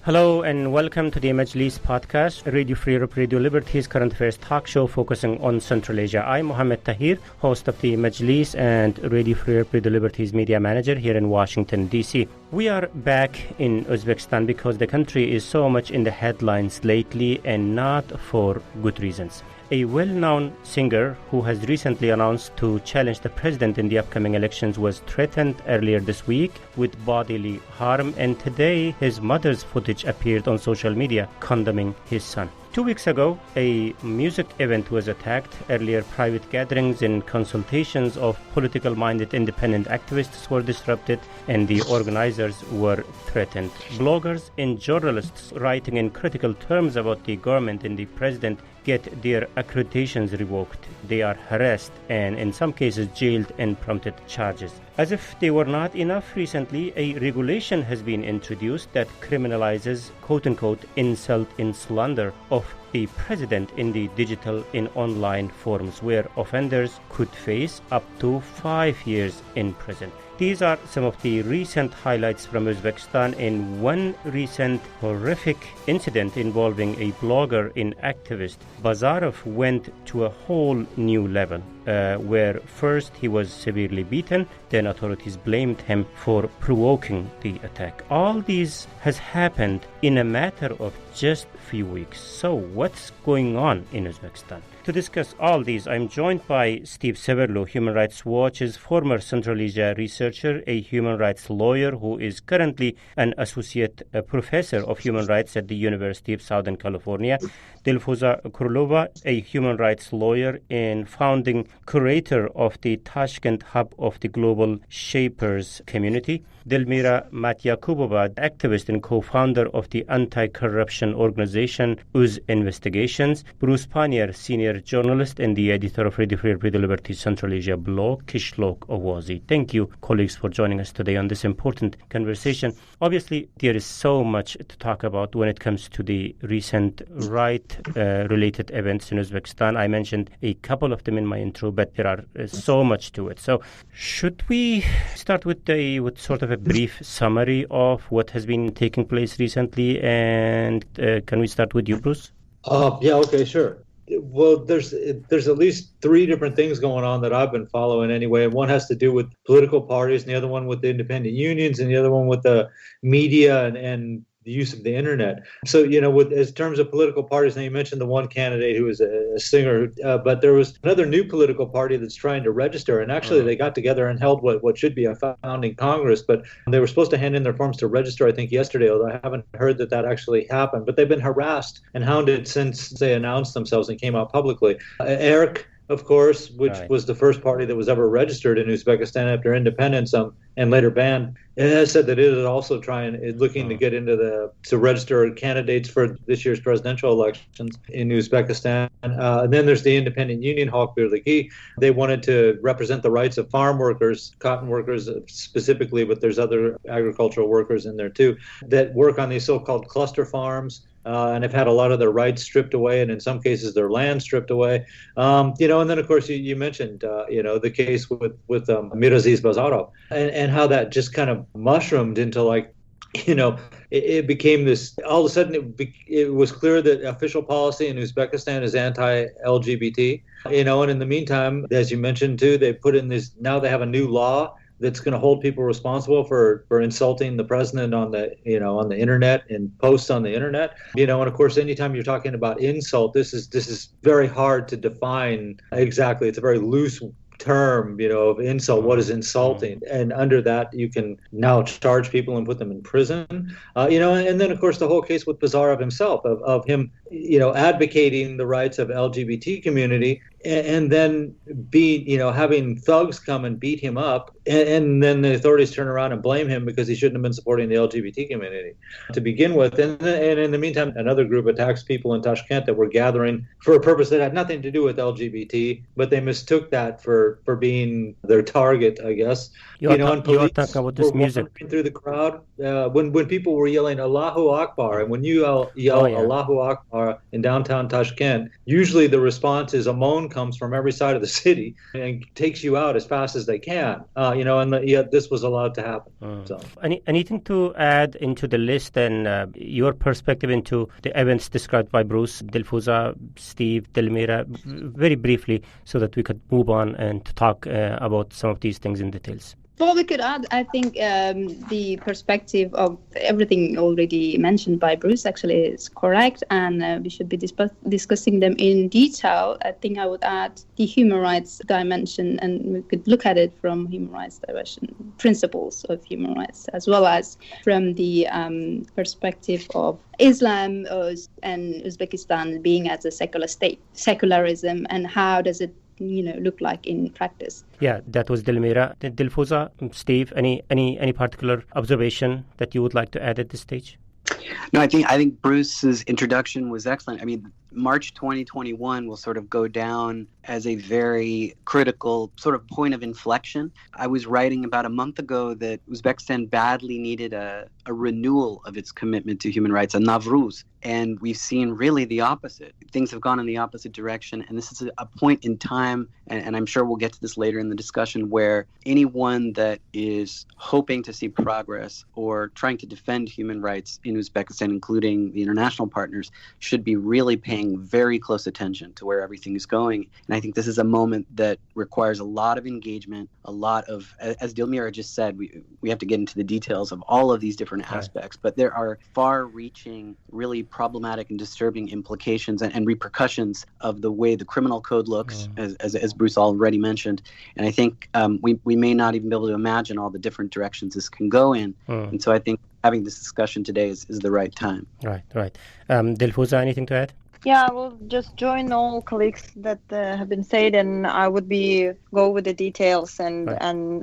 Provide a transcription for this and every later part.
Hello and welcome to the Majlis podcast, Radio Free Europe, Radio Liberty's current affairs talk show focusing on Central Asia. I'm Mohammed Tahir, host of the Majlis and Radio Free Europe, Radio Liberty's media manager here in Washington, D.C. We are back in Uzbekistan because the country is so much in the headlines lately and not for good reasons. A well-known singer who has recently announced to challenge the president in the upcoming elections was threatened earlier this week with bodily harm, and today his mother's footage appeared on social media condemning his son. 2 weeks ago, a music event was attacked. Earlier, private gatherings and consultations of political-minded independent activists were disrupted, and the organizers were threatened. Bloggers and journalists writing in critical terms about the government and the president get their accreditations revoked. They are harassed and, in some cases, jailed and prompted charges. As if they were not enough, recently a regulation has been introduced that criminalizes, quote-unquote, insult and slander of the president in the digital and online forums, where offenders could face up to 5 years in prison. These are some of the recent highlights from Uzbekistan, and one recent horrific incident involving a blogger and activist. Bazarov went to a whole new level, where first he was severely beaten, then authorities blamed him for provoking the attack. All these has happened in a matter of just a few weeks. So what's going on in Uzbekistan? To discuss all these, I'm joined by Steve Severlo, Human Rights Watch's former Central Asia researcher, a human rights lawyer who is currently an associate professor of human rights at the University of Southern California. Dilfuza Kurlova, a human rights lawyer and founding curator of the Tashkent hub of the Global Shapers community. Delmira Matyakubova, activist and co-founder of the anti-corruption organization Uz Investigations. Bruce Pannier, senior journalist and the editor of Radio Free Radio Liberty Central Asia blog, Kishlok Owazi. Thank you, colleagues, for joining us today on this important conversation. Obviously, there is so much to talk about when it comes to the recent right-related events in Uzbekistan. I mentioned a couple of them in my intro, but there are so much to it. So should we start with sort of a brief summary of what has been taking place recently, and can we start with you, Bruce? Okay, sure. Well, there's at least three different things going on that I've been following anyway. One has to do with political parties, and the other one with the independent unions, and the other one with the media and the use of the internet. So, with as terms of political parties, now you mentioned the one candidate who was a singer, but there was another new political party that's trying to register. And actually, they got together and held what should be a founding Congress, but they were supposed to hand in their forms to register, I think, yesterday, although I haven't heard that actually happened. But they've been harassed and hounded since they announced themselves and came out publicly. ERK, of course, which was the first party that was ever registered in Uzbekistan after independence, and later banned. It has said that it is also looking to get to register candidates for this year's presidential elections in Uzbekistan. And then there's the independent union, Halk Birligi. They wanted to represent the rights of farm workers, cotton workers specifically, but there's other agricultural workers in there too, that work on these so-called cluster farms. And have had a lot of their rights stripped away, and in some cases their land stripped away. And then of course you mentioned the case with Miraziz Bazarov, and how that just kind of mushroomed into it became this. All of a sudden it was clear that official policy in Uzbekistan is anti-LGBT. And in the meantime, as you mentioned too, they put in this. Now they have a new law that's going to hold people responsible for insulting the president on the internet and posts on the internet. And of course, anytime you're talking about insult, this is very hard to define exactly. It's a very loose term, of insult. What is insulting? And under that, you can now charge people and put them in prison. And then of course the whole case with Bazarov himself, of him, advocating the rights of LGBT community, and then having thugs come and beat him up, and then the authorities turn around and blame him because he shouldn't have been supporting the LGBT community to begin with. And in the meantime, another group attacks people in Tashkent that were gathering for a purpose that had nothing to do with LGBT, but they mistook that for being their target, I guess. You're talking about this music through the crowd when people were yelling Allahu Akbar, and when you yell Allahu Akbar in downtown Tashkent, usually the response is a moan comes from every side of the city and takes you out as fast as they can. Yet this was allowed to happen. So, anything to add into the list and your perspective into the events described by Bruce, Dilfuza, Steve, Delmira, very briefly, so that we could move on and to talk about some of these things in details? Well, we could add, I think, the perspective of everything already mentioned by Bruce actually is correct, and we should be discussing them in detail. I think I would add the human rights dimension, and we could look at it from human rights dimension, principles of human rights, as well as from the perspective of Islam and Uzbekistan being as a secular state, secularism, and how does it look like in practice. Yeah, that was Delmira. Dilfuza, Steve, any particular observation that you would like to add at this stage? No, I think Bruce's introduction was excellent. I mean, March 2021 will sort of go down as a very critical sort of point of inflection. I was writing about a month ago that Uzbekistan badly needed a renewal of its commitment to human rights, a Navruz, and we've seen really the opposite. Things have gone in the opposite direction, and this is a point in time, and I'm sure we'll get to this later in the discussion, where anyone that is hoping to see progress or trying to defend human rights in Uzbekistan, including the international partners, should be really paying very close attention to where everything is going. And I think this is a moment that requires a lot of engagement, a lot of, as Dilmira just said, we have to get into the details of all of these different aspects, but there are far-reaching, really problematic and disturbing implications and repercussions of the way the criminal code looks, as Bruce already mentioned. And I think we may not even be able to imagine all the different directions this can go in. And so I think having this discussion today is the right time. Right. Dilfuza, anything to add? Yeah, I will just join all colleagues that have been said, and I would go with the details and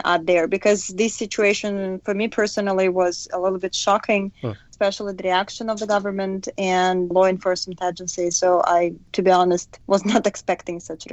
add there, because this situation for me personally was a little bit shocking, especially the reaction of the government and law enforcement agencies. So I, to be honest, was not expecting such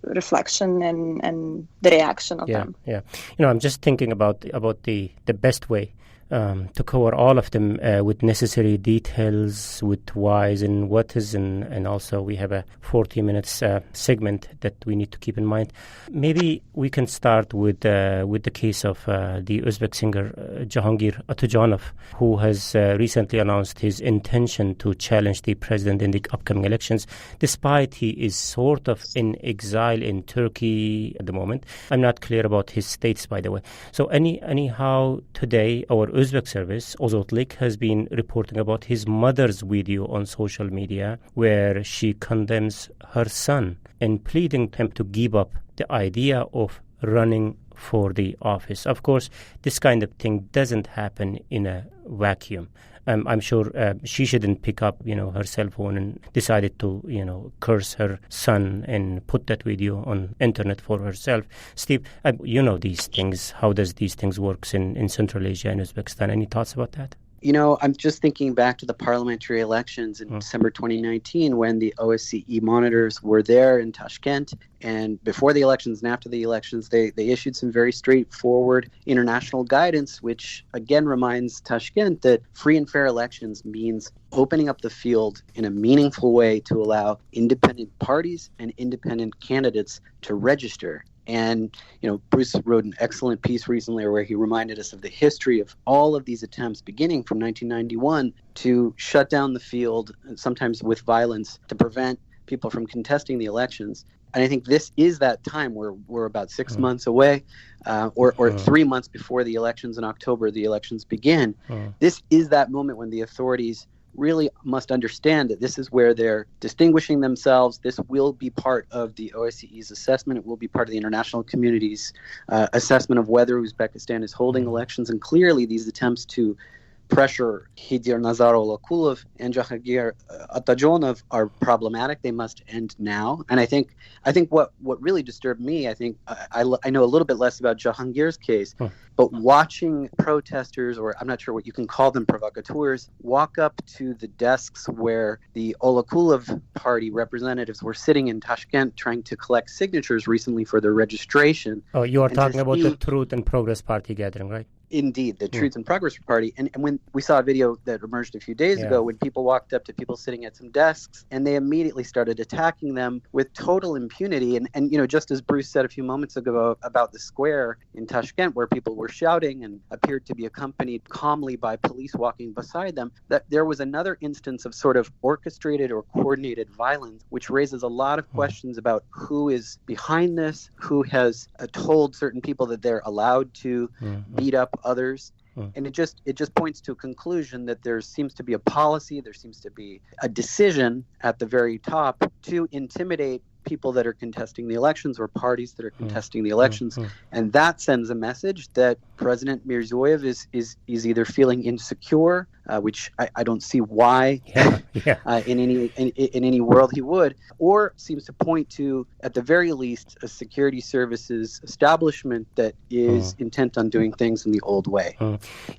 reflection and the reaction of them. Yeah. I'm just thinking about the best way to cover all of them with necessary details, with whys and what is, and also we have a 40 minutes segment that we need to keep in mind. Maybe we can start with the case of the Uzbek singer Jahangir Atajonov, who has recently announced his intention to challenge the president in the upcoming elections, despite he is sort of in exile in Turkey at the moment. I'm not clear about his status, by the way. So anyhow, today our Uzbek service, Ozotlik, has been reporting about his mother's video on social media where she condemns her son and pleading him to give up the idea of running for the office. Of course, this kind of thing doesn't happen in a vacuum. I'm sure she shouldn't pick up, her cell phone and decided to, curse her son and put that video on internet for herself. Steve, these things. How does these things work in Central Asia and Uzbekistan? Any thoughts about that? I'm just thinking back to the parliamentary elections in December 2019 when the OSCE monitors were there in Tashkent. And before the elections and after the elections, they issued some very straightforward international guidance, which again reminds Tashkent that free and fair elections means opening up the field in a meaningful way to allow independent parties and independent candidates to register. And, Bruce wrote an excellent piece recently where he reminded us of the history of all of these attempts beginning from 1991 to shut down the field, sometimes with violence, to prevent people from contesting the elections. And I think this is that time where we're about 6 months away, or 3 months before the elections in October, the elections begin. This is that moment when the authorities really must understand that this is where they're distinguishing themselves. This will be part of the OSCE's assessment. It will be part of the international community's assessment of whether Uzbekistan is holding elections. And clearly these attempts to pressure Khidir Nazaroglu and Jahangir Atajonov are problematic. They must end now. And I think what really disturbed me, I know a little bit less about Jahangir's case, but watching protesters, or I'm not sure what you can call them, provocateurs, walk up to the desks where the Olakulov party representatives were sitting in Tashkent trying to collect signatures recently for their registration. Oh, you are talking about the Truth and Progress Party gathering, right? Indeed, the Truth and Progress Party. And when we saw a video that emerged a few days ago when people walked up to people sitting at some desks and they immediately started attacking them with total impunity. And you know, just as Bruce said a few moments ago about the square in Tashkent where people were shouting and appeared to be accompanied calmly by police walking beside them, that there was another instance of sort of orchestrated or coordinated violence, which raises a lot of questions about who is behind this, who has told certain people that they're allowed to beat up others. And it just points to a conclusion that there seems to be a policy, there seems to be a decision at the very top to intimidate people that are contesting the elections or parties that are contesting the elections. And that sends a message that President Mirziyoyev is either feeling insecure, which I don't see why in any world he would, or seems to point to, at the very least, a security services establishment that is intent on doing things in the old way.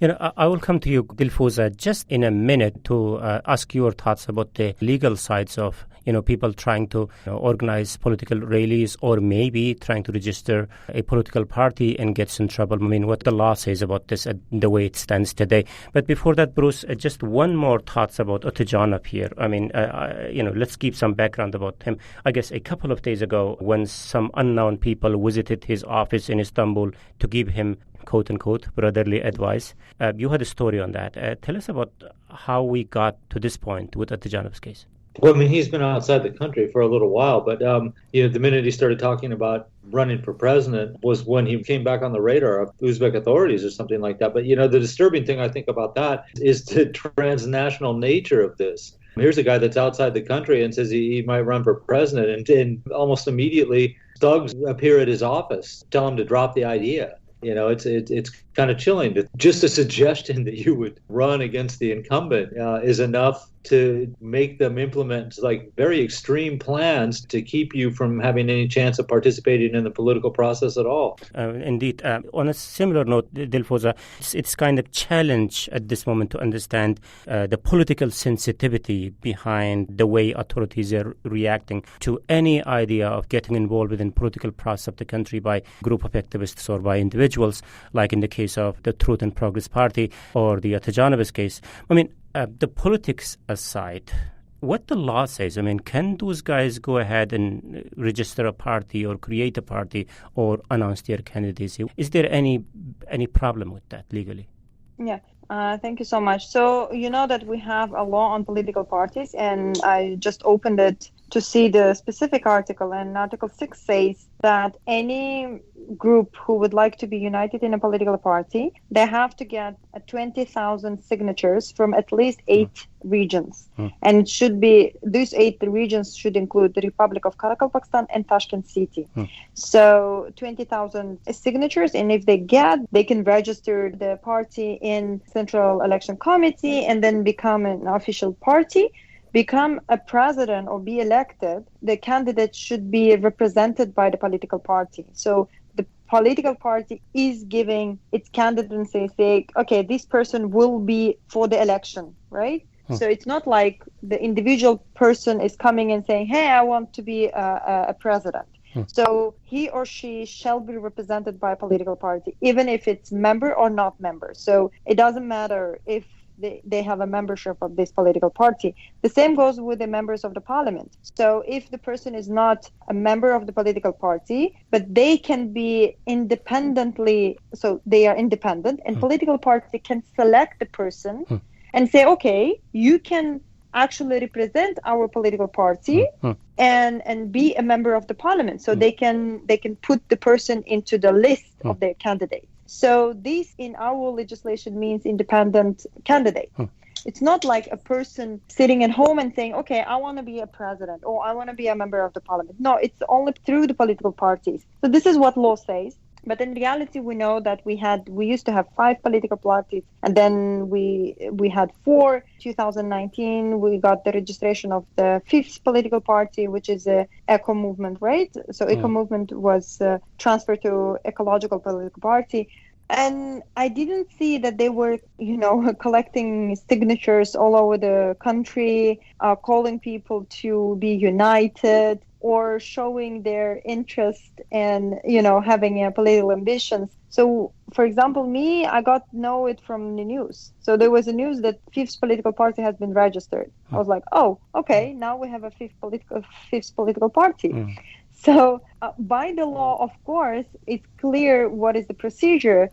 You know, I will come to you, Dilfuza, just in a minute to ask your thoughts about the legal sides of, you know, people trying to organize political rallies or maybe trying to register a political party and gets in trouble. I mean, what the law says about this, the way it stands today. But before that, Bruce, just one more thoughts about Otajanov here. I mean, let's keep some background about him. I guess a couple of days ago, when some unknown people visited his office in Istanbul to give him quote-unquote brotherly advice, you had a story on that. Tell us about how we got to this point with Otajanov's case. Well, I mean, he's been outside the country for a little while, but the minute he started talking about running for president was when he came back on the radar of Uzbek authorities or something like that. But, the disturbing thing I think about that is the transnational nature of this. Here's a guy that's outside the country and says he might run for president, and almost immediately thugs appear at his office, tell him to drop the idea. It's kind of chilling. Just a suggestion that you would run against the incumbent is enough to make them implement like very extreme plans to keep you from having any chance of participating in the political process at all. Indeed. On a similar note, Dilfuza, it's kind of challenge at this moment to understand the political sensitivity behind the way authorities are reacting to any idea of getting involved within political process of the country by group of activists or by individuals, like in the case of the Truth and Progress Party or the Otajanov's case. I mean, the politics aside, what the law says, I mean, can those guys go ahead and register a party or create a party or announce their candidacy? Is there any problem with that legally? Yeah. Thank you so much. So you know that we have a law on political parties, and I just opened it to see the specific article, and Article 6 says that any group who would like to be united in a political party, they have to get 20,000 signatures from at least 8 regions. And it should be, these 8 regions should include the Republic of Karakalpakstan and Tashkent City. So 20,000 signatures, and if they can register the party in Central Election Committee and then become an official party, become a president or be elected. The candidate should be represented by the political party. So the political party is giving its candidacy, say, okay, this person will be for the election, right? So it's not like the individual person is coming and saying, hey, I want to be a president. So he or she shall be represented by a political party, even if it's member or not member. So it doesn't matter if they have a membership of this political party. The same goes with the members of the parliament. So if the person is not a member of the political party, but they can be independently, so they are independent, and political party can select the person and say, okay, you can actually represent our political party and be a member of the parliament. So they can put the person into the list of their candidates. So this in our legislation means independent candidate. It's not like a person sitting at home and saying, okay, I want to be a president or I want to be a member of the parliament. No, it's only through the political parties. So this is what law says. But in reality, we know that we used to have 5 political parties, and then we had 4. 2019, we got the registration of the 5th political party, which is the Eco Movement, right? So Eco Movement was transferred to Ecological Political Party. And I didn't see that they were, collecting signatures all over the country, calling people to be united, or showing their interest and, having political ambitions. So, for example, me, I got to know it from the news. So there was a news that fifth political party has been registered. I was like, oh, okay, now we have a fifth political party. So by the law, of course, it's clear what is the procedure,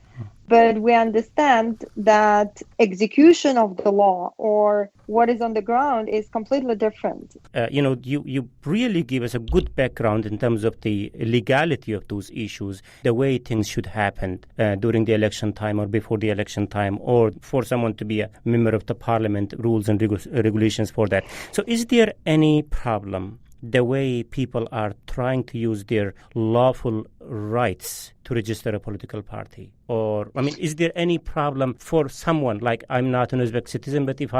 but we understand that execution of the law or what is on the ground is completely different. You really give us a good background in terms of the legality of those issues, the way things should happen during the election time or before the election time, or for someone to be a member of the parliament, rules and regulations for that. So is there any problem the way people are trying to use their lawful rights to register a political party? Or, is there any problem for someone, like I'm not an Uzbek citizen, but if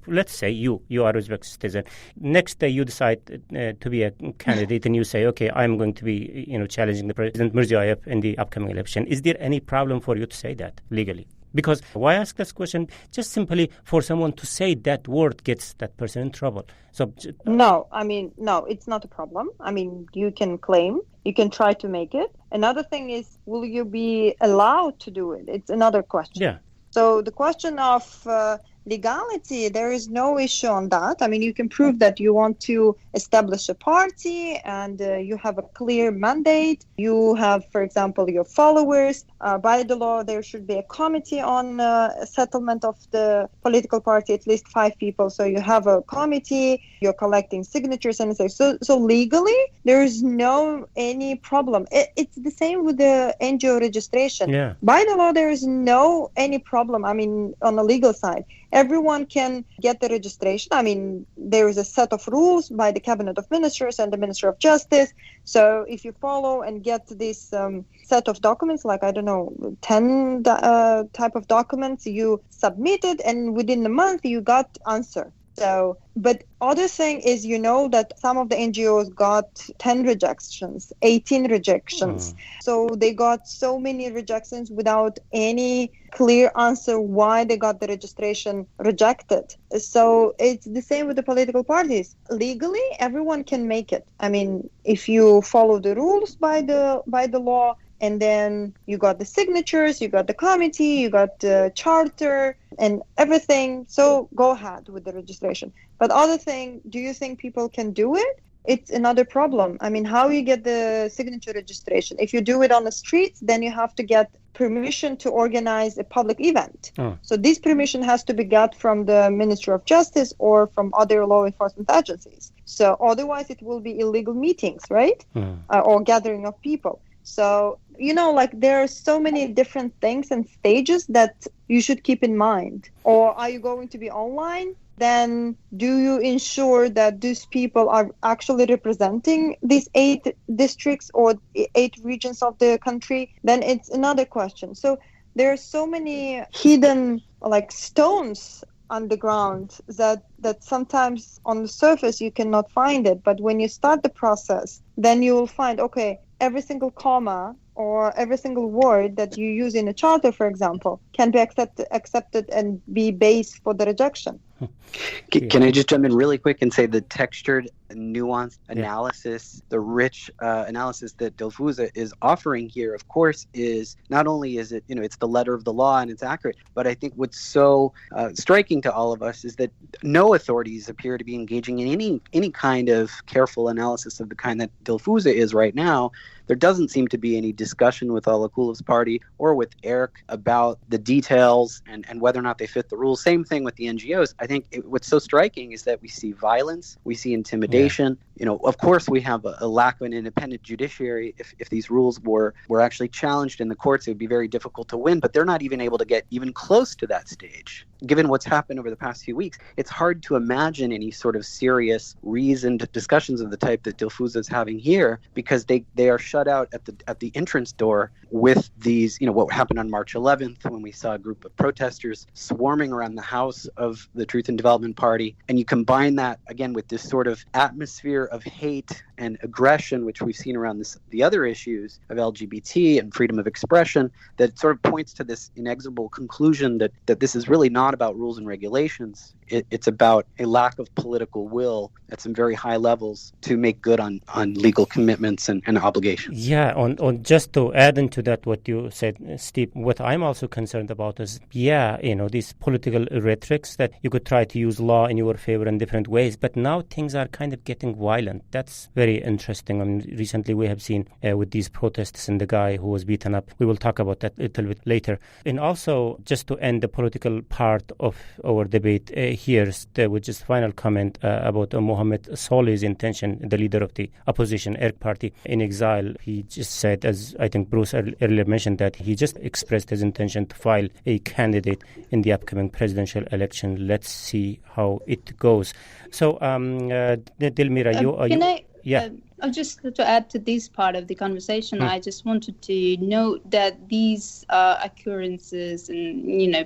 let's say you are Uzbek citizen, next day you decide to be a candidate and you say, okay, I'm going to be, challenging the President Mirziyoyev in the upcoming election. Is there any problem for you to say that legally? Because why ask this question? Just simply for someone to say that word gets that person in trouble. So no, it's not a problem. You can claim, you can try to make it. Another thing is, will you be allowed to do it? It's another question. Yeah. So the question of legality, there is no issue on that. You can prove that you want to establish a party and you have a clear mandate. You have, for example, your followers. By the law, there should be a committee on settlement of the political party, at least 5 people. So you have a committee, you're collecting signatures and so legally, there is no any problem. It's the same with the NGO registration. Yeah. By the law, there is no any problem. On the legal side, everyone can get the registration. There is a set of rules by the Cabinet of Ministers and the Minister of Justice. So if you follow and get this set of documents, like, 10 type of documents, you submit it, and within a month you got answer. So, but other thing is, that some of the NGOs got 10 rejections, 18 rejections. So they got so many rejections without any clear answer why they got the registration rejected. So it's the same with the political parties. Legally, everyone can make it. If you follow the rules by the law, and then you got the signatures, you got the committee, you got the charter and everything. So go ahead with the registration. But other thing, do you think people can do it? It's another problem. How you get the signature registration? If you do it on the streets, then you have to get permission to organize a public event. So this permission has to be got from the Ministry of Justice or from other law enforcement agencies. So otherwise it will be illegal meetings, right? Or gathering of people. So, there are so many different things and stages that you should keep in mind. Or are you going to be online? Then do you ensure that these people are actually representing these 8 districts or 8 regions of the country? Then it's another question. So there are so many hidden stones on the ground that sometimes on the surface you cannot find it. But when you start the process, then you will find, okay, every single comma or every single word that you use in a charter, for example, can be accepted and be base for the rejection. Can I just jump in really quick and say the textured, nuanced analysis, the rich analysis that Dilfuza is offering here, of course, is not only is it, it's the letter of the law and it's accurate, but I think what's so striking to all of us is that no authorities appear to be engaging in any kind of careful analysis of the kind that Dilfuza is right now. There doesn't seem to be any discussion with Alakulov's party or with Eric about the details and whether or not they fit the rules. Same thing with the NGOs. I think what's so striking is that we see violence, we see intimidation. Of course, we have a lack of an independent judiciary. If these rules were actually challenged in the courts, it would be very difficult to win, but they're not even able to get even close to that stage. Given what's happened over the past few weeks, it's hard to imagine any sort of serious, reasoned discussions of the type that Dilfuza is having here, because they are shut out at the entrance door with these, what happened on March 11th when we saw a group of protesters swarming around the house of the Truth and Development Party. And you combine that, again, with this sort of atmosphere of hate and aggression, which we've seen around the other issues of LGBT and freedom of expression, that sort of points to this inexorable conclusion that this is really not not about rules and regulations. It's about a lack of political will at some very high levels to make good on legal commitments and obligations. Yeah, on just to add into that what you said, Steve, what I'm also concerned about is, these political rhetorics that you could try to use law in your favor in different ways, but now things are kind of getting violent. That's very interesting. I mean, recently we have seen with these protests and the guy who was beaten up. We will talk about that a little bit later. And also, just to end the political part of our debate, here's with just final comment about Mohammed Solih's intention, the leader of the opposition ERK party in exile. He just said, as I think Bruce earlier mentioned, that he just expressed his intention to file a candidate in the upcoming presidential election. Let's see how it goes. So, Dilmira, just to add to this part of the conversation, I just wanted to note that these occurrences and,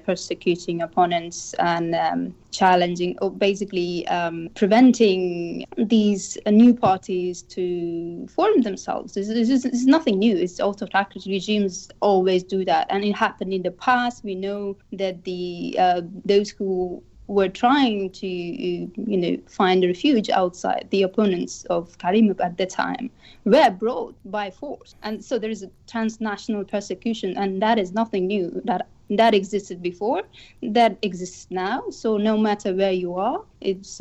persecuting opponents and challenging or basically preventing these new parties to form themselves. This is nothing new. It's autocratic regimes always do that. And it happened in the past. We know that those who were trying to, find refuge outside, the opponents of Karimov at the time, were brought by force. And so there is a transnational persecution, and that is nothing new. That existed before, that exists now. So no matter where you are, it's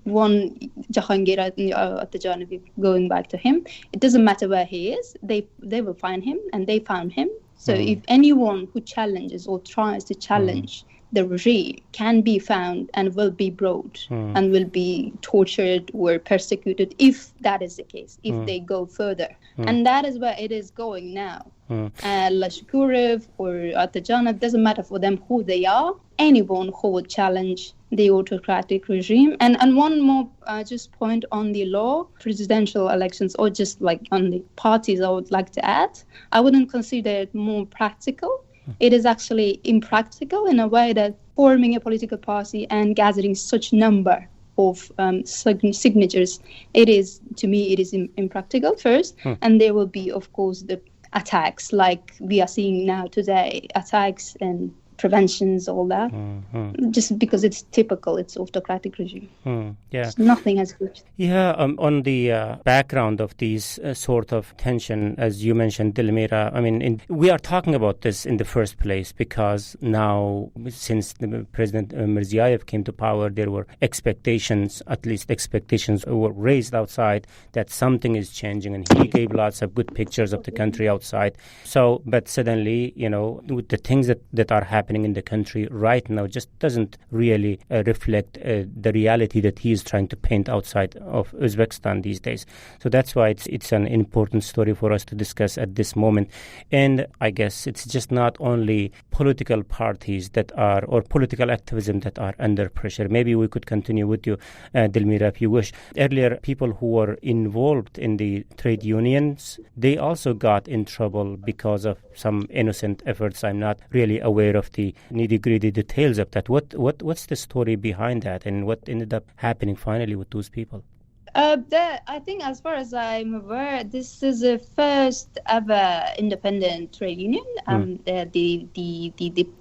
one Jahangir Attajani, going back to him, it doesn't matter where he is, they will find him, and they found him. So if anyone who challenges or tries to challenge the regime can be found and will be brought and will be tortured or persecuted if that is the case, if they go further. And that is where it is going now. Lashkurov or Atajanov, doesn't matter for them who they are, anyone who would challenge the autocratic regime. And one more just point on the law, presidential elections, or just like on the parties, I would like to add, I wouldn't consider it more practical. It is actually impractical in a way that forming a political party and gathering such number of signatures, to me, it is impractical first. And there will be, of course, the attacks like we are seeing now today, attacks and preventions, all that, just because it's typical, it's autocratic regime. Nothing has changed. On the background of these sort of tension, as you mentioned, Dilmira, I mean, we are talking about this in the first place because now, since the President Mirziyoyev came to power, there were expectations, at least expectations were raised outside that something is changing, and he gave lots of good pictures of the country outside. So, but suddenly, with the things that are happening in the country right now just doesn't really reflect the reality that he is trying to paint outside of Uzbekistan these days. So that's why it's an important story for us to discuss at this moment. And I guess it's just not only political parties or political activism that are under pressure. Maybe we could continue with you, Dilmira, if you wish. Earlier, people who were involved in the trade unions, they also got in trouble because of some innocent efforts. I'm not really aware of the nitty-gritty details of that. What's the story behind that, and what ended up happening finally with those people? I think, as far as I'm aware, this is the first ever independent trade union.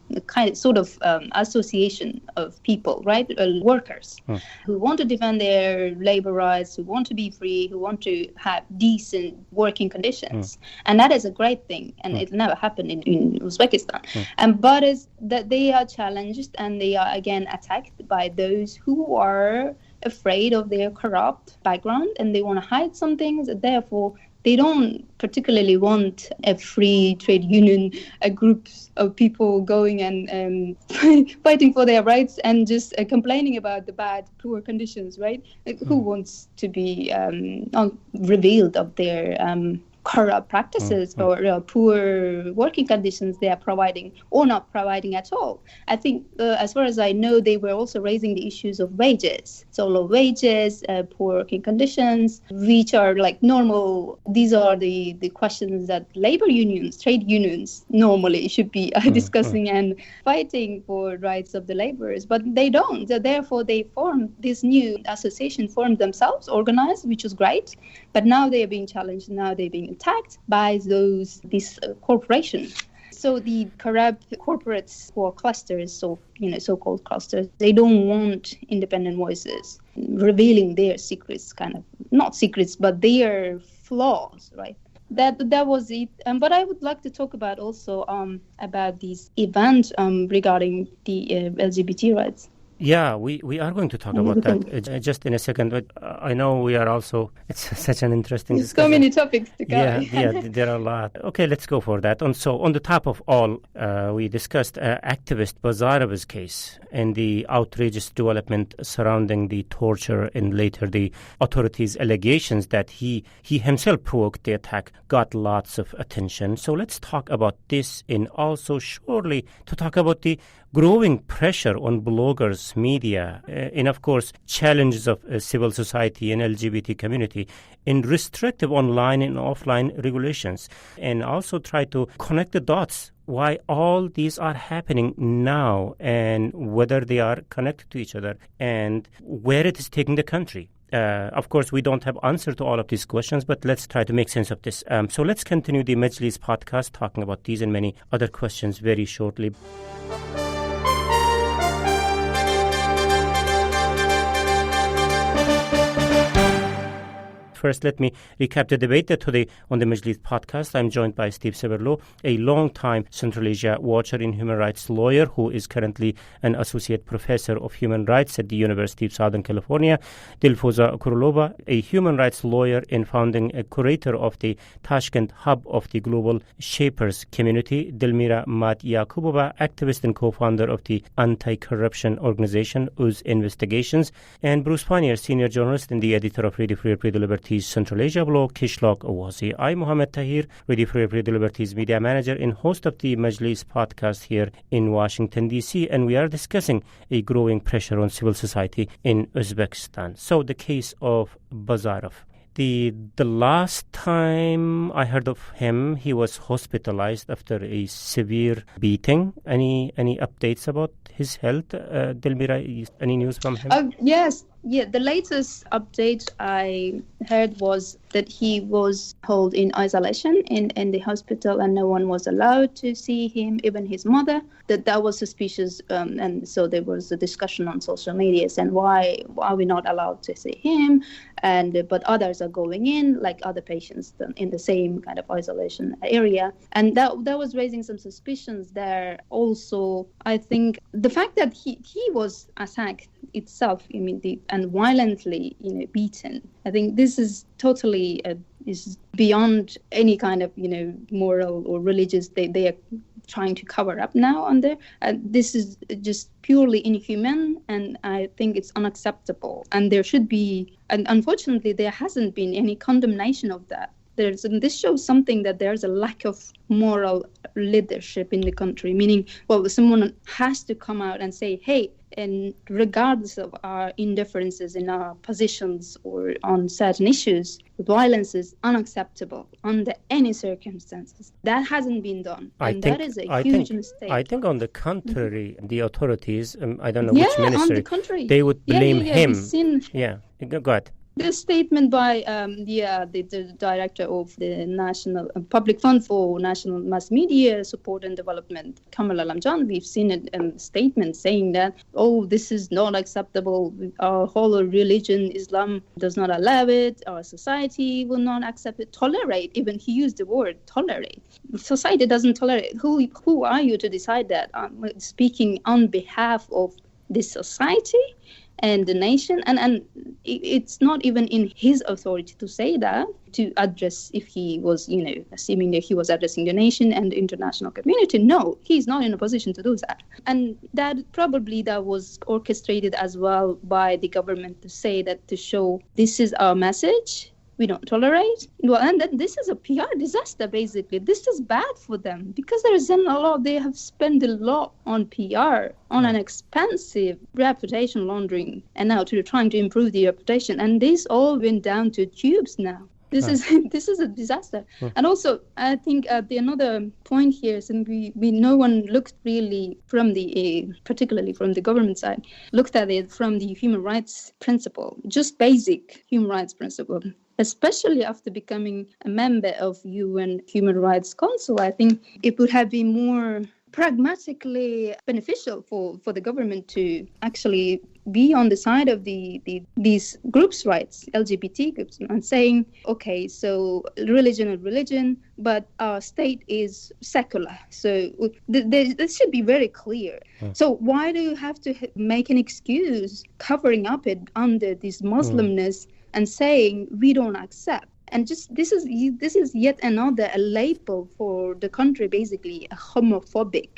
The kind of sort of association of people, right? Workers who want to defend their labor rights, who want to be free, who want to have decent working conditions, and that is a great thing. And it never happened in Uzbekistan. But is that they are challenged and they are again attacked by those who are afraid of their corrupt background, and they want to hide some things. Therefore, they don't particularly want a free trade union, a group of people going and fighting for their rights and just complaining about the bad, poor conditions, right? Who wants to be revealed of their corrupt practices or poor working conditions they are providing or not providing at all? I think, as far as I know, they were also raising the issues of wages. So low wages, poor working conditions, which are like normal. These are the questions that labor unions, trade unions normally should be discussing and fighting for rights of the laborers. But they don't. So therefore, they formed this new association, formed themselves, organized, which was great. But now they are being challenged. Now they're being attacked by these corporations. So the corrupt corporates or clusters, so-called clusters, they don't want independent voices revealing their secrets, kind of not secrets, but their flaws, right? That was it. But I would like to talk about also about these events regarding the LGBT rights. Yeah, we are going to talk about that just in a second, but I know we are also, it's such an interesting There's discussion. so many topics to cover. Yeah, there are a lot. Okay, let's go for that. And so on the top of all, we discussed activist Bazarov's case and the outrageous development surrounding the torture and later the authorities' allegations that he himself provoked the attack got lots of attention. So let's talk about this, and also surely to talk about the growing pressure on bloggers, media, and of course challenges of civil society and LGBT community in restrictive online and offline regulations, and also try to connect the dots why all these are happening now and whether they are connected to each other and where it is taking the country. Of course, we don't have answer to all of these questions, but let's try to make sense of this. So let's continue the Majlis podcast talking about these and many other questions very shortly. First, let me recap the debate that today on the Majlis podcast. I'm joined by Steve Severlo, a long-time Central Asia watcher and human rights lawyer who is currently an associate professor of human rights at the University of Southern California. Dilfuza Kurulova, a human rights lawyer and founding curator of the Tashkent hub of the Global Shapers community. Delmira Mat Yakubova, activist and co-founder of the anti-corruption organization Uz Investigations. And Bruce Pannier, senior journalist and the editor of Radio Free Pre Liberties Central Asia blog, Kishlok Awazi. I'm Mohammed Tahir, Radio Free Liberties media manager and host of the Majlis podcast here in Washington, D.C., and we are discussing a growing pressure on civil society in Uzbekistan. So the case of Bazarov. The last time I heard of him, he was hospitalized after a severe beating. Any updates about his health? Delmira, any news from him? Yes. Yeah, the latest update I heard was that he was held in isolation in the hospital and no one was allowed to see him, even his mother. That was suspicious, and so there was a discussion on social media and why are we not allowed to see him, but others are going in, like other patients in the same kind of isolation area, and that was raising some suspicions there. Also, I think the fact that he was attacked itself, and violently, beaten. I think this is totally is beyond any kind of, moral or religious. They are trying to cover up now on there. This is just purely inhuman, and I think it's unacceptable. And there should be, and unfortunately, there hasn't been any condemnation of that. This shows something that there's a lack of moral leadership in the country, meaning, someone has to come out and say, hey, and regardless of our indifferences in our positions or on certain issues, violence is unacceptable under any circumstances. That hasn't been done. That is a huge mistake. I think on the contrary, the authorities, I don't know which ministry, on the contrary, they would blame him. Go ahead. This statement by the director of the National Public Fund for National Mass Media Support and Development, Kamal Alamjan, we've seen a statement saying that, this is not acceptable. Our whole religion, Islam, does not allow it. Our society will not accept it. Tolerate, even he used the word tolerate. Society doesn't tolerate. Who are you to decide that? Speaking on behalf of this society and the nation, and it's not even in his authority to say that, to address, if he was, assuming that he was addressing the nation and the international community. No, he's not in a position to do that. And that was orchestrated as well by the government to say that, to show this is our message. We don't tolerate. And then this is a PR disaster, basically. This is bad for them because there isn't a lot. They have spent a lot on PR, on an expensive reputation laundering, and now trying to improve the reputation. And this all went down to tubes now. This is a disaster. And also, I think the another point here is, and no one looked really from particularly from the government side, looked at it from the human rights principle, just basic human rights principle. especially after becoming a member of UN Human Rights Council, I think it would have been more pragmatically beneficial for the government to actually be on the side of these groups' rights, LGBT groups, and saying, okay, so religion, but our state is secular. So this should be very clear. So why do you have to make an excuse covering up it under this Muslimness and saying we don't accept? And just this is yet another a label for the country, basically a homophobic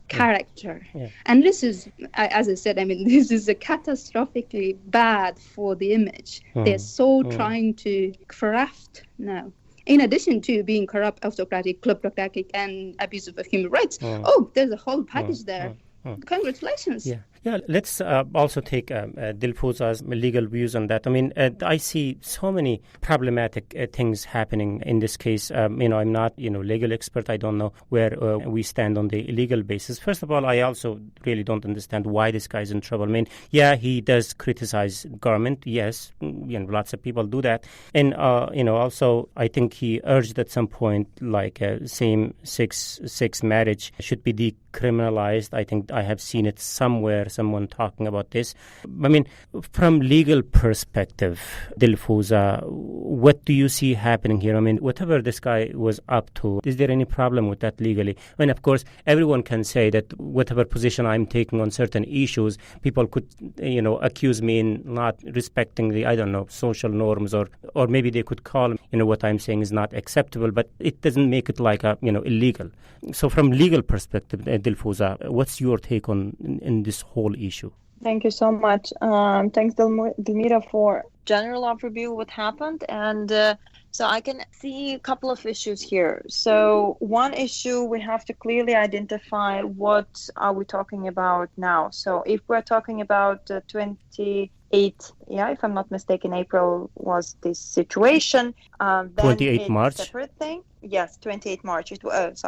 character. Yeah. And this is, as I said, I mean, this is a catastrophically bad for the image. They're so trying to craft now. In addition to being corrupt, autocratic, kleptocratic, and abusive of human rights. Oh, there's a whole package there. Congratulations. Yeah, let's also take Dilfuza's legal views on that. I mean, I see so many problematic things happening in this case. I'm not, legal expert. I don't know where we stand on the legal basis. First of all, I also really don't understand why this guy's in trouble. I mean, yeah, he does criticize government. Yes, lots of people do that. And, also, I think he urged at some point, like same-sex marriage should be decriminalized. I think I have seen it somewhere, someone talking about this. I mean, from legal perspective, Dilfuza, what do you see happening here? I mean, whatever this guy was up to, is there any problem with that legally? I mean, of course, everyone can say that whatever position I'm taking on certain issues, people could, accuse me in not respecting the, social norms, or maybe they could call, what I'm saying is not acceptable, but it doesn't make it like illegal. So from legal perspective, Dilfuza, what's your take on in this whole issue? Thank you so much. Thanks, Delmira, for general overview of what happened. And so I can see a couple of issues here. So one issue, we have to clearly identify what are we talking about now. So if we're talking about 28, if I'm not mistaken, April was this situation. Then 28 March. Separate thing. Yes, 28 March. It was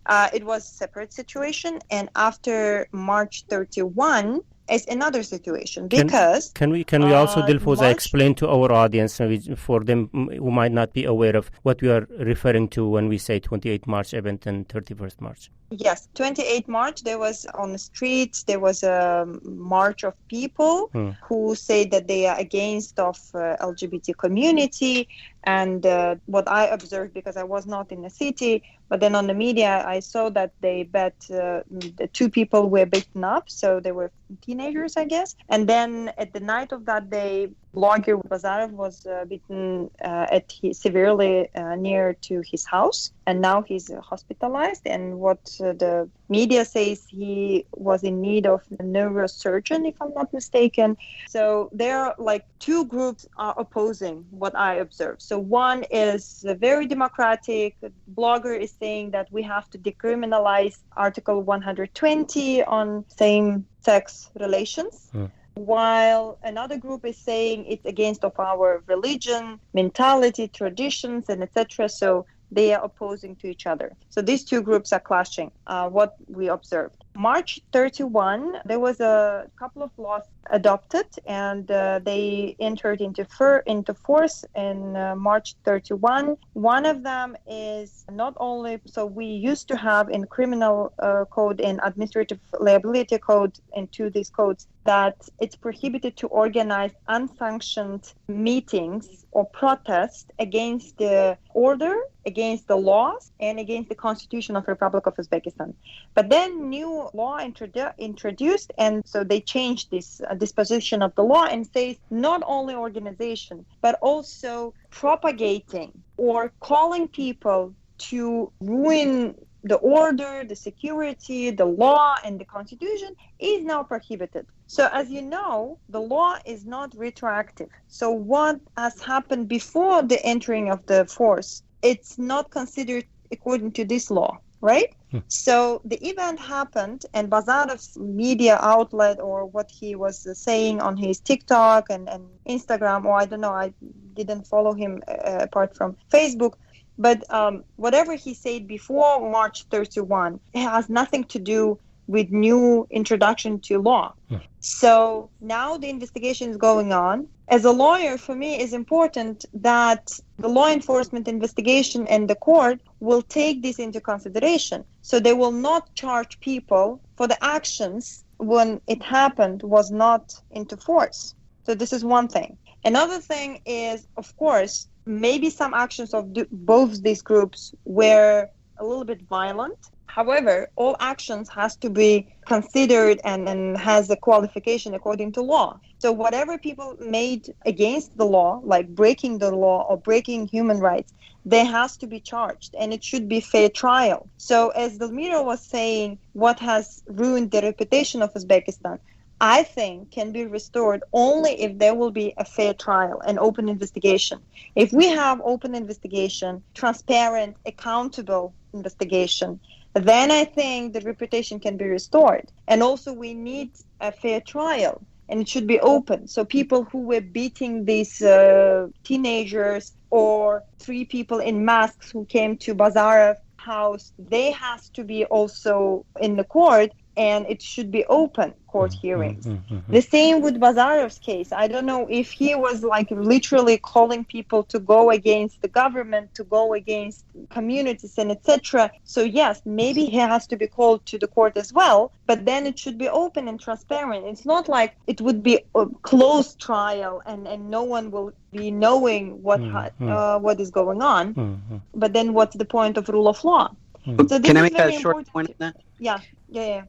a separate situation, and after March 31 is another situation because can we also, Dilfuza, explain to our audience, for them who might not be aware of what we are referring to when we say 28 March event and 31st March? Yes, 28 March, there was on the streets, there was a march of people who say that they are against of LGBT community. And what I observed, because I was not in the city, but then on the media, I saw that they the two people were beaten up. So they were teenagers, I guess. And then at the night of that day, blogger Bazarov was beaten severely near to his house. And now he's hospitalized. And what the media says, he was in need of a neurosurgeon, if I'm not mistaken. So there are like two groups are opposing what I observed. So one is very democratic. The blogger is saying that we have to decriminalize Article 120 on same-sex relations. While another group is saying it's against of our religion, mentality, traditions, and etc. So they are opposing to each other. So these two groups are clashing, what we observed. March 31, there was a couple of laws adopted, and they entered into force in March 31. One of them is not only, so we used to have in criminal code and administrative liability code, and to these codes, that it's prohibited to organize unsanctioned meetings or protests against the order, against the laws, and against the Constitution of the Republic of Uzbekistan. But then new law introduced, and so they changed this disposition of the law and says not only organization, but also propagating or calling people to ruin the order, the security, the law, and the Constitution is now prohibited. So as you know, the law is not retroactive. So what has happened before the entering of the force, it's not considered according to this law, right? So the event happened, and Bazarov's media outlet, or what he was saying on his TikTok and Instagram, or I don't know, I didn't follow him apart from Facebook, but whatever he said before March 31, it has nothing to do with new introduction to law. So now the investigation is going on. as a lawyer, for me, it's important that the law enforcement investigation and the court will take this into consideration. So they will not charge people for the actions when it happened was not into force. So this is one thing. Another thing is, of course, maybe some actions of both these groups were a little bit violent. However, all actions has to be considered and has a qualification according to law. So whatever people made against the law, like breaking the law or breaking human rights, they has to be charged, and it should be fair trial. So as Delmira was saying, what has ruined the reputation of Uzbekistan, I think can be restored only if there will be a fair trial, an open investigation. If we have open investigation, transparent, accountable investigation, then I think the reputation can be restored. And also we need a fair trial, and it should be open. So people who were beating these teenagers, or 3 people in masks who came to Bazarov house, they has to be also in the court, and it should be open court hearings. The same with Bazarov's case. I don't know if he was like literally calling people to go against the government, to go against communities and etc. So yes, maybe he has to be called to the court as well, but then it should be open and transparent. It's not like it would be a closed trial and no one will be knowing what is going on. But then what's the point of rule of law? So Can I make a short point on that? Yeah.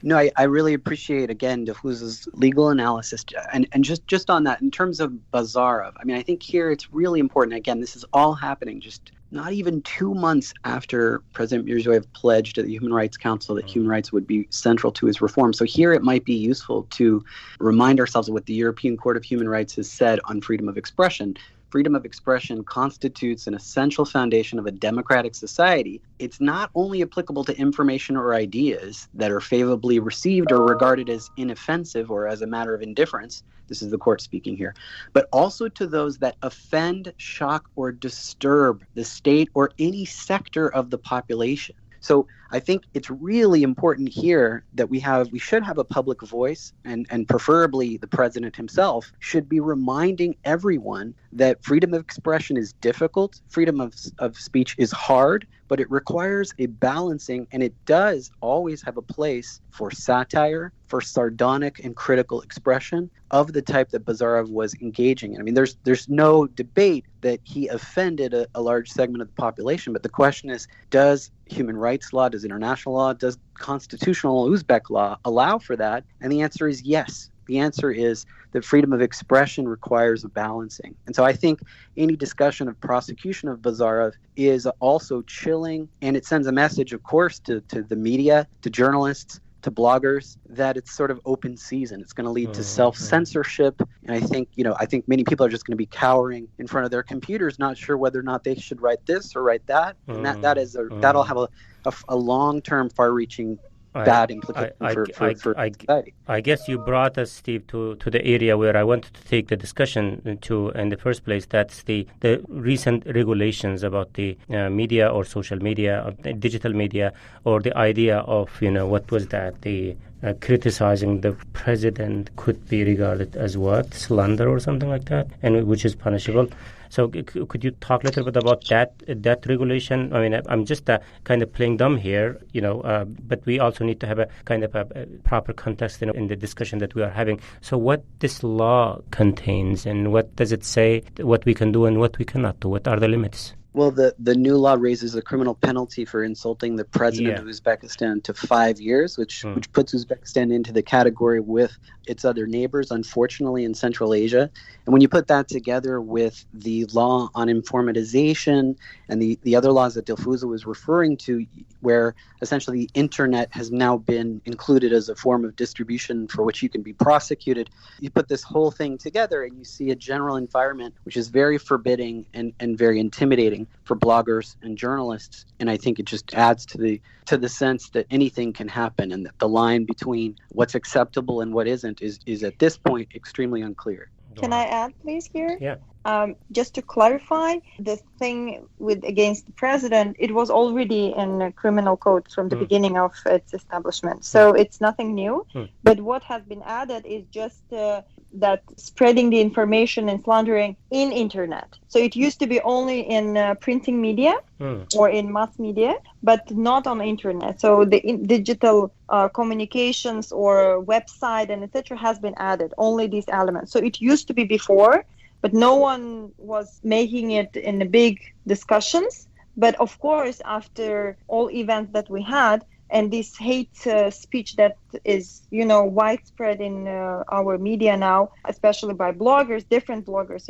No, I really appreciate, again, Dafuz's legal analysis. And just on that, in terms of Bazarov, I mean, I think here it's really important. Again, this is all happening just not even 2 months after President Mirziyoyev pledged at the Human Rights Council that human rights would be central to his reform. So here it might be useful to remind ourselves of what the European Court of Human Rights has said on freedom of expression. Freedom of expression constitutes an essential foundation of a democratic society. It's not only applicable to information or ideas that are favorably received or regarded as inoffensive or as a matter of indifference, this is the court speaking here, but also to those that offend, shock, or disturb the state or any sector of the population. So I think it's really important here that we should have a public voice, and preferably the president himself should be reminding everyone that freedom of expression is difficult, freedom of speech is hard, but it requires a balancing, and it does always have a place for satire, for sardonic and critical expression of the type that Bazarov was engaging in. I mean, there's no debate that he offended a large segment of the population, but the question is, does human rights law, does international law, does constitutional Uzbek law allow for that? And the answer is yes. The answer is that freedom of expression requires a balancing. And so I think any discussion of prosecution of Bazarov is also chilling, and it sends a message, of course, to the media, to journalists, to bloggers, that it's sort of open season. It's going to lead to self-censorship. And I think many people are just going to be cowering in front of their computers, not sure whether or not they should write this or write that. And that'll have a long-term, far-reaching bad implication for society. I guess you brought us, Steve, to the area where I wanted to take the discussion to in the first place. That's the recent regulations about the media or social media, or digital media, or the idea of, what was that? The criticizing the president could be regarded as what? Slander or something like that, and which is punishable. So could you talk a little bit about that regulation? I mean, I'm just kind of playing dumb here, but we also need to have a kind of a proper context in the discussion that we are having. So what this law contains, and what does it say, what we can do and what we cannot do? What are the limits? Well, the new law raises a criminal penalty for insulting the president of Uzbekistan to 5 years, which puts Uzbekistan into the category with its other neighbors, unfortunately, in Central Asia. And when you put that together with the law on informatization and the other laws that Dilfuza was referring to, where essentially the internet has now been included as a form of distribution for which you can be prosecuted, you put this whole thing together and you see a general environment which is very forbidding and very intimidating for bloggers and journalists. And I think it just adds to the sense that anything can happen, and that the line between what's acceptable and what isn't is at this point extremely unclear. Can I add, please, here? Yeah. Just to clarify, the thing with against the president, it was already in a criminal code from the beginning of its establishment. So it's nothing new. But what has been added is just that spreading the information and slandering in internet. So it used to be only in printing media or in mass media, but not on internet. So the digital communications or website and etc. has been added, only these elements. So it used to be before, but no one was making it in the big discussions. But of course, after all events that we had, and this hate speech that is, widespread in our media now, especially by bloggers, different bloggers,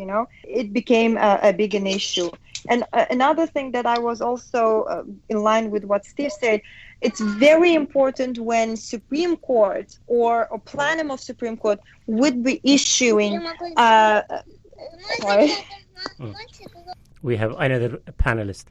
it became a big an issue. And another thing that I was also in line with what Steve said, it's very important when Supreme Court or plenum of Supreme Court would be issuing... sorry. We have another panelist.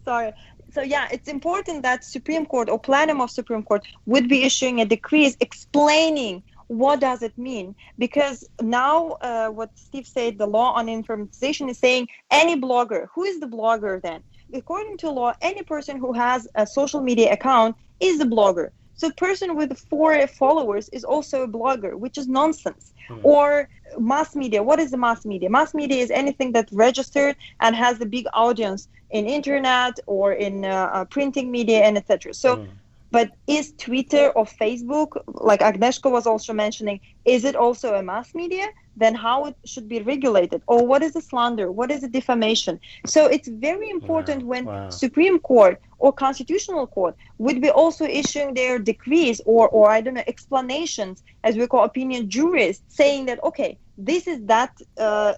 Sorry. So yeah, it's important that Supreme Court or plenum of Supreme Court would be issuing a decree explaining what does it mean. Because now what Steve said, the law on informatization is saying any blogger. Who is the blogger then? According to law, any person who has a social media account is a blogger. So a person with 4 followers is also a blogger, which is nonsense. Or mass media. What is the mass media? Mass media is anything that registered and has a big audience in internet or in printing media and etc. So, but is Twitter or Facebook, like Agnieszka was also mentioning, is it also a mass media? Then how it should be regulated? Or what is the slander? What is the defamation? So it's very important when Supreme Court or Constitutional Court would be also issuing their decrees or I don't know, explanations, as we call opinion jurists, saying that, okay, this is that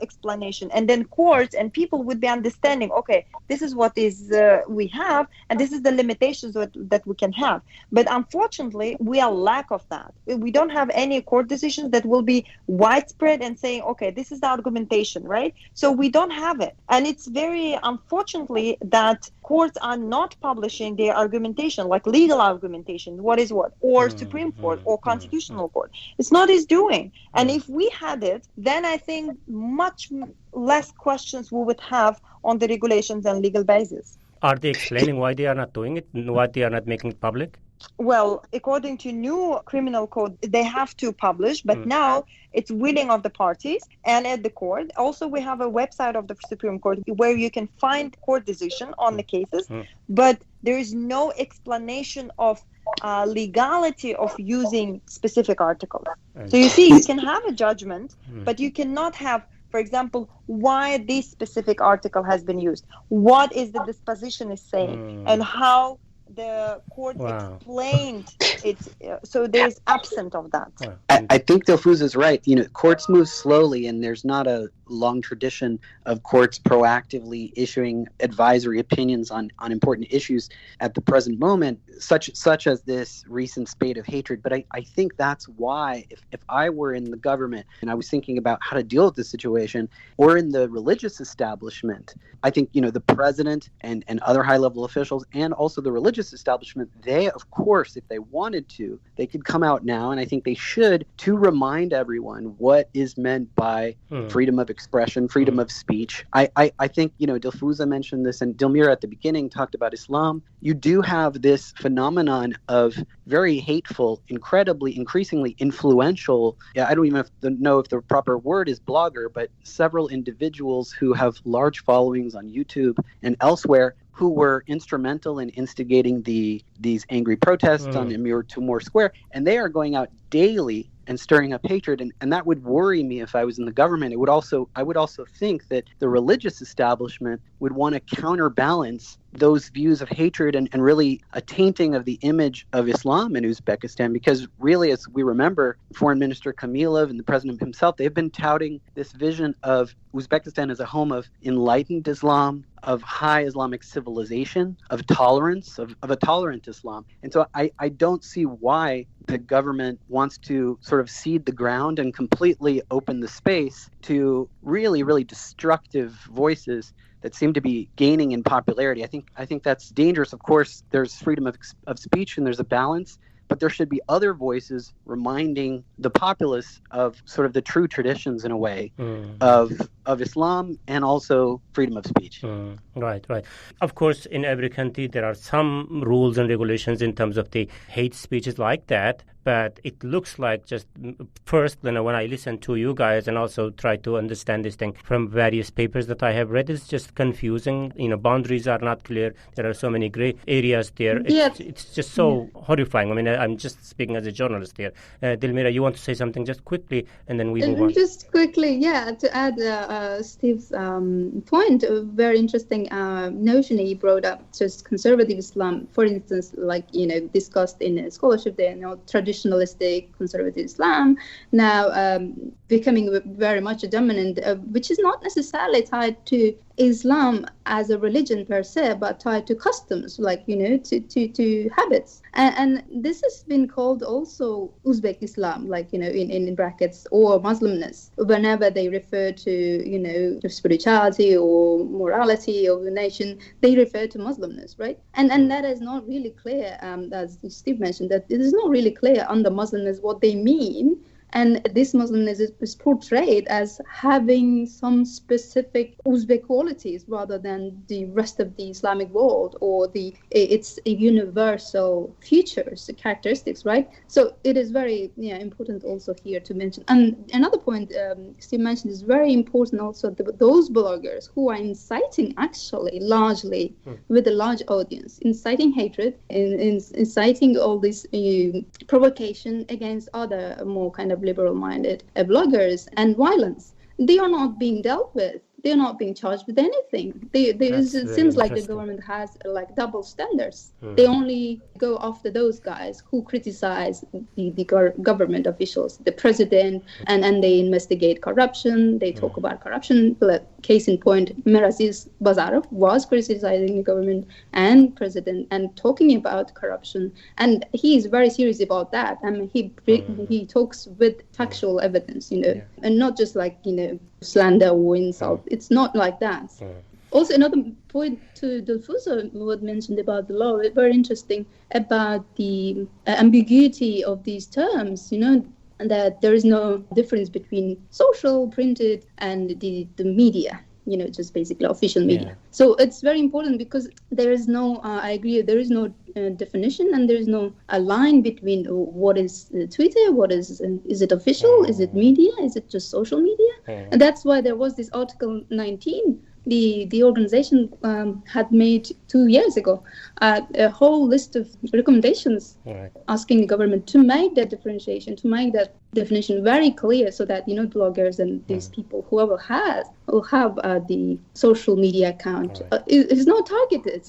explanation. And then courts and people would be understanding, okay, this is what is we have, and this is the limitations that we can have. But unfortunately, we are lack of that. We don't have any court decisions that will be widespread and saying, okay, this is the argumentation, right? So we don't have it. And it's very unfortunately that courts are not publishing their argumentation, like legal argumentation, what is what, or Supreme Court or Constitutional Court. It's not his doing. And if we had it, then I think much less questions we would have on the regulations and legal basis. Are they explaining why they are not doing it, why they are not making it public? Well, according to new criminal code, they have to publish, but now it's willing of the parties and at the court. Also, we have a website of the Supreme Court where you can find court decision on the cases, but there is no explanation of legality of using specific articles. So you see, you can have a judgment, but you cannot have, for example, why this specific article has been used, what is the disposition is saying, and how the court explained it. So there's absent of that. I think Dilfuz is right. Courts move slowly, and there's not a long tradition of courts proactively issuing advisory opinions on important issues at the present moment, such as this recent spate of hatred. But I think that's why, if I were in the government and I was thinking about how to deal with this situation, or in the religious establishment, I think, the president and other high-level officials and also the religious establishment, they, of course, if they wanted to, they could come out now, and I think they should, to remind everyone what is meant by freedom of expression, freedom of speech. I think, Dilfuza mentioned this, and Dilmira at the beginning talked about Islam. You do have this phenomenon of very hateful, increasingly influential, I don't even know if the proper word is blogger, but several individuals who have large followings on YouTube and elsewhere who were instrumental in instigating these angry protests on Emir Timur Square, and they are going out daily and stirring up hatred, and that would worry me if I was in the government. I would also think that the religious establishment would want to counterbalance those views of hatred and really a tainting of the image of Islam in Uzbekistan, because really, as we remember, Foreign Minister Kamilov and the president himself, they've been touting this vision of Uzbekistan as a home of enlightened Islam, of high Islamic civilization, of tolerance, of a tolerant Islam. And so I don't see why the government wants to sort of cede the ground and completely open the space to really, really destructive voices that seem to be gaining in popularity. I think that's dangerous. Of course, there's freedom of speech and there's a balance, but there should be other voices reminding the populace of sort of the true traditions in a way of Islam and also freedom of speech. Right. Of course, in every country there are some rules and regulations in terms of the hate speeches like that. But it looks like just first, when I listen to you guys and also try to understand this thing from various papers that I have read, it's just confusing. Boundaries are not clear. There are so many gray areas there. It's just so horrifying. I mean, I'm just speaking as a journalist here. Dilmira, you want to say something just quickly, and then we move on. Just quickly, to add Steve's point, a very interesting notion he brought up, just conservative Islam, for instance, discussed in scholarship there, traditionalistic conservative Islam now becoming very much a dominant, which is not necessarily tied to Islam as a religion per se, but tied to customs, to habits. And this has been called also Uzbek Islam, in brackets, or Muslimness, whenever they refer to, spirituality or morality of the nation, they refer to Muslimness, right? And that is not really clear, as Steve mentioned, that it is not really clear under Muslimness what they mean. And this Muslimness is portrayed as having some specific Uzbek qualities rather than the rest of the Islamic world, or its universal features, characteristics, right? So it is very important also here to mention. And another point Steve mentioned is very important also, those bloggers who are inciting actually largely with a large audience, inciting hatred, inciting all this provocation against other more kind of liberal-minded bloggers and violence. They are not being dealt with. They are not being charged with anything. It seems like the government has double standards. They only go after those guys who criticize the government officials, the president, and they investigate corruption. They talk about corruption. Case in point, Miraziz Bazarov was criticizing the government and president and talking about corruption, and he is very serious about that. I mean, he talks with factual evidence, and not just slander or insult. It's not like that. Also, another point to Dilfuza what mentioned about the law, very interesting about the ambiguity of these terms, that there is no difference between social, printed, and the media, just basically official media. Yeah. So it's very important because there is no, I agree, there is no definition, and there is no a line between what is Twitter, what is it official, is it media, is it just social media? And that's why there was this Article 19, the organization had made 2 years ago a whole list of recommendations asking the government to make that differentiation, to make that definition very clear, so that bloggers and these people, whoever will have the social media account is not targeted,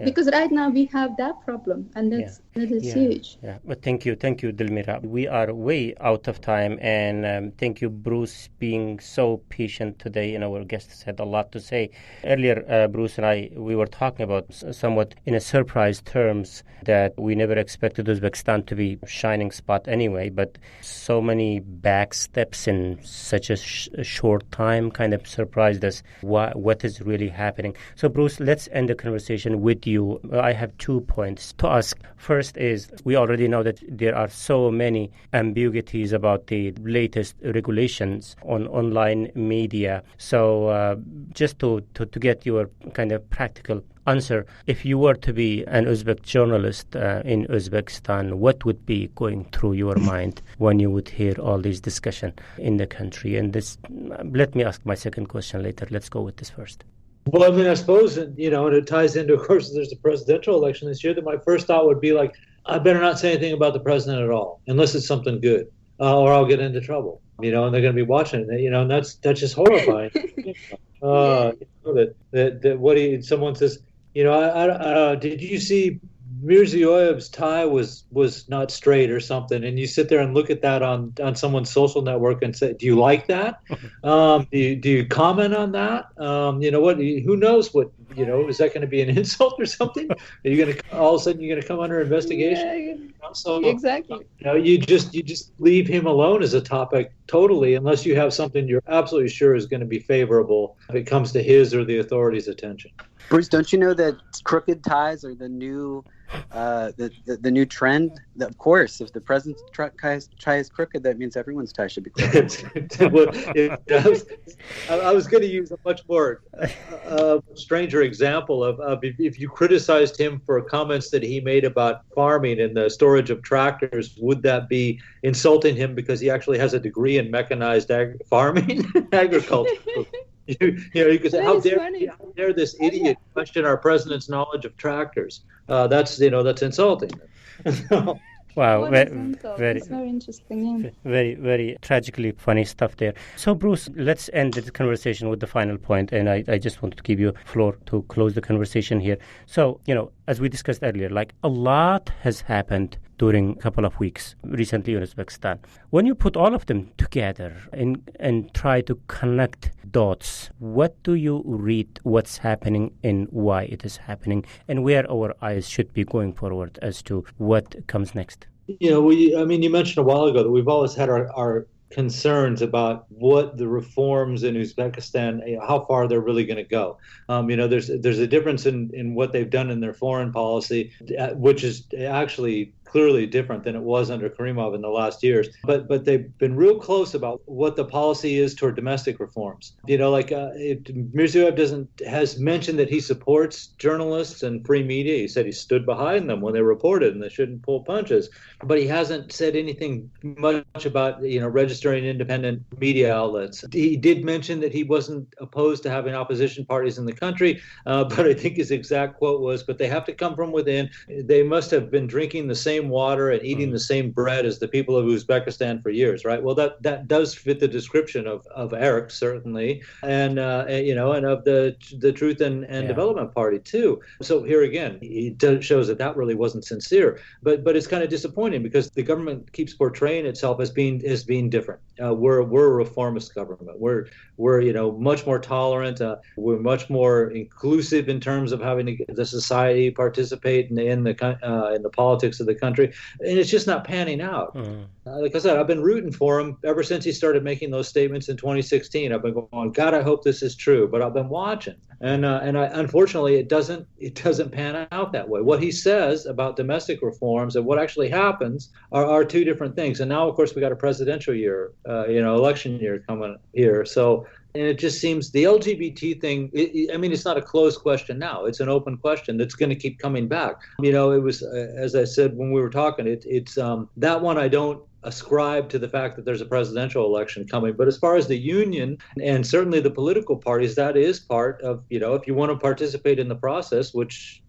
because right now we have that problem, and that is huge. Yeah, but thank you, Dilmira. We are way out of time, and thank you, Bruce, being so patient today. Our guests had a lot to say. Earlier, Bruce and we were talking about somewhat in a surprise terms that we never expected Uzbekistan to be a shining spot anyway, but so many back steps in such a short time kind of surprised us what is really happening. So, Bruce, let's end the conversation with you. I have 2 points to ask. First is, we already know that there are so many ambiguities about the latest regulations on online media. So just to get your kind of practical answer, if you were to be an Uzbek journalist in Uzbekistan, what would be going through your mind when you would hear all these discussion in the country? And this, let me ask my second question later. Let's go with this first. Well, I mean, I suppose, and it ties into, of course, there's a presidential election this year, that my first thought would be I better not say anything about the president at all, unless it's something good, or I'll get into trouble, and they're going to be watching it, and that's just horrifying. Someone says, did you see Mirziyoyev's tie was not straight or something, and you sit there and look at that on someone's social network and say, do you like that? Do you comment on that? Who knows what Is that going to be an insult or something? Are you going to all of a sudden you're going to come under investigation? So Exactly. you just leave him alone as a topic totally, unless you have something you're absolutely sure is going to be favorable if it comes to his or the authorities' attention. Bruce, don't you know that crooked ties are the new the new trend? Of course, if the president's tie is crooked, that means everyone's tie should be crooked. Well, I was going to use a much more stranger example of if you criticized him for comments that he made about farming and the storage of tractors, would that be insulting him because he actually has a degree in mechanized farming, agriculture? You could say, how dare this idiot question our president's knowledge of tractors? That's insulting. Wow, very interesting. Yeah. Very tragically funny stuff there. So, Bruce, let's end the conversation with the final point, and I just wanted to give you floor to close the conversation here. So, as we discussed earlier, like a lot has happened during a couple of weeks recently in Uzbekistan. When you put all of them together and try to connect dots, what do you read what's happening and why it is happening, and where our eyes should be going forward as to what comes next? You mentioned a while ago that we've always had our concerns about what the reforms in Uzbekistan, how far they're really going to go. There's a difference in what they've done in their foreign policy, which is actually clearly different than it was under Karimov in the last years. But they've been real close about what the policy is toward domestic reforms. Mirziyoyev has mentioned that he supports journalists and free media. He said he stood behind them when they reported and they shouldn't pull punches. But he hasn't said anything much about registering independent media outlets. He did mention that he wasn't opposed to having opposition parties in the country, but I think his exact quote was, "But they have to come from within. They must have been drinking the same water and eating the same bread as the people of Uzbekistan for years," right? Well, that does fit the description of Eric, certainly, and of the Truth and Development Party too. So here again, it shows that really wasn't sincere. But it's kind of disappointing because the government keeps portraying itself as being different. We're a reformist government. We're much more tolerant. We're much more inclusive in terms of having the society participate in the politics of the country, and it's just not panning out. Like I said, I've been rooting for him ever since he started making those statements in 2016. I've been going, God, I hope this is true, but I've been watching, and unfortunately, it doesn't pan out that way. What he says about domestic reforms and what actually happens are two different things. And now, of course, we got a presidential year, election year coming here, so. And it just seems the LGBT thing, it's not a closed question now. It's an open question that's going to keep coming back. It was, as I said when we were talking, it's that one I don't ascribe to the fact that there's a presidential election coming. But as far as the union and certainly the political parties, that is part of, if you want to participate in the process, which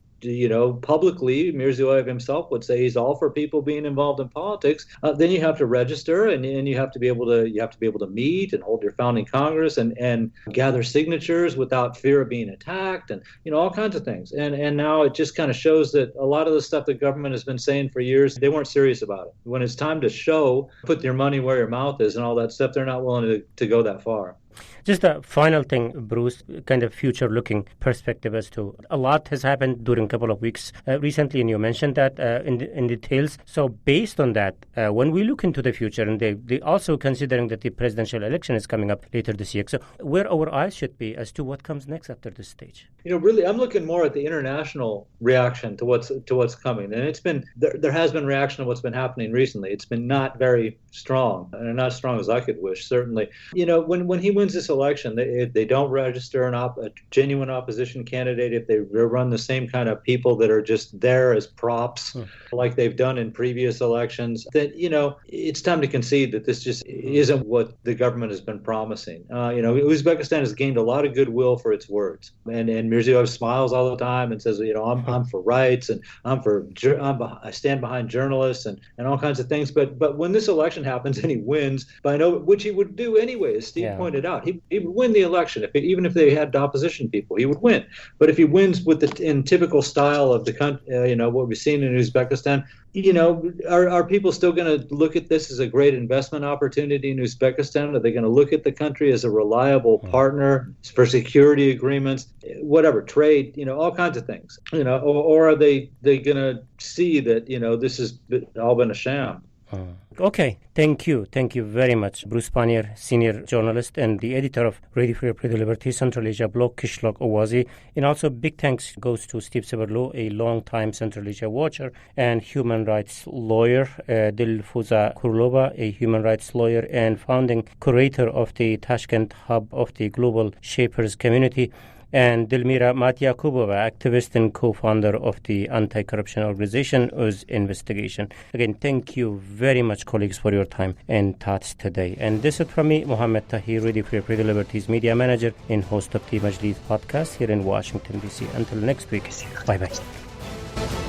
publicly, Mirziyoyev himself would say he's all for people being involved in politics. Then you have to register, and you have to be able to meet and hold your founding Congress and gather signatures without fear of being attacked, and all kinds of things. And now it just kind of shows that a lot of the stuff the government has been saying for years, they weren't serious about it. When it's time to put your money where your mouth is, and all that stuff, they're not willing to go that far. Just a final thing, Bruce, kind of future-looking perspective as to a lot has happened during a couple of weeks recently, and you mentioned that in details. So based on that, when we look into the future, and they also considering that the presidential election is coming up later this year, so where our eyes should be as to what comes next after this stage? Really, I'm looking more at the international reaction to what's coming, and it's been there has been reaction to what's been happening recently. It's been not very strong, and not as strong as I could wish, certainly. When he wins this election, they don't register a genuine opposition candidate. If they run the same kind of people that are just there as props, like they've done in previous elections, then it's time to concede that this just isn't what the government has been promising. Uzbekistan has gained a lot of goodwill for its words, and Mirziyoyev smiles all the time and says, I'm for rights, and I stand behind journalists and all kinds of things. But when this election happens and he wins, which he would do anyway, as Steve pointed out. out. He would win the election. Even if they had opposition people, he would win. But if he wins in typical style of the country, what we've seen in Uzbekistan, are people still going to look at this as a great investment opportunity in Uzbekistan? Are they going to look at the country as a reliable partner for security agreements, whatever, trade, all kinds of things, or are they going to see that, this has all been a sham? Okay, thank you very much, Bruce Pannier, senior journalist and the editor of Radio Free Radio Liberty Central Asia blog, Kishlok Owazi. And also big thanks goes to Steve Seberlu, a long-time Central Asia watcher and human rights lawyer, Dilfuza Kurlova, a human rights lawyer and founding curator of the Tashkent hub of the Global Shapers community, and Dilmira Matyakubova, activist and co-founder of the anti-corruption organization Uzbekistan. Again, thank you very much, colleagues, for your time and thoughts today. And this is from me, Mohammed Tahir, Radio Free Liberties media manager and host of the Majlis podcast here in Washington, D.C. Until next week, bye-bye.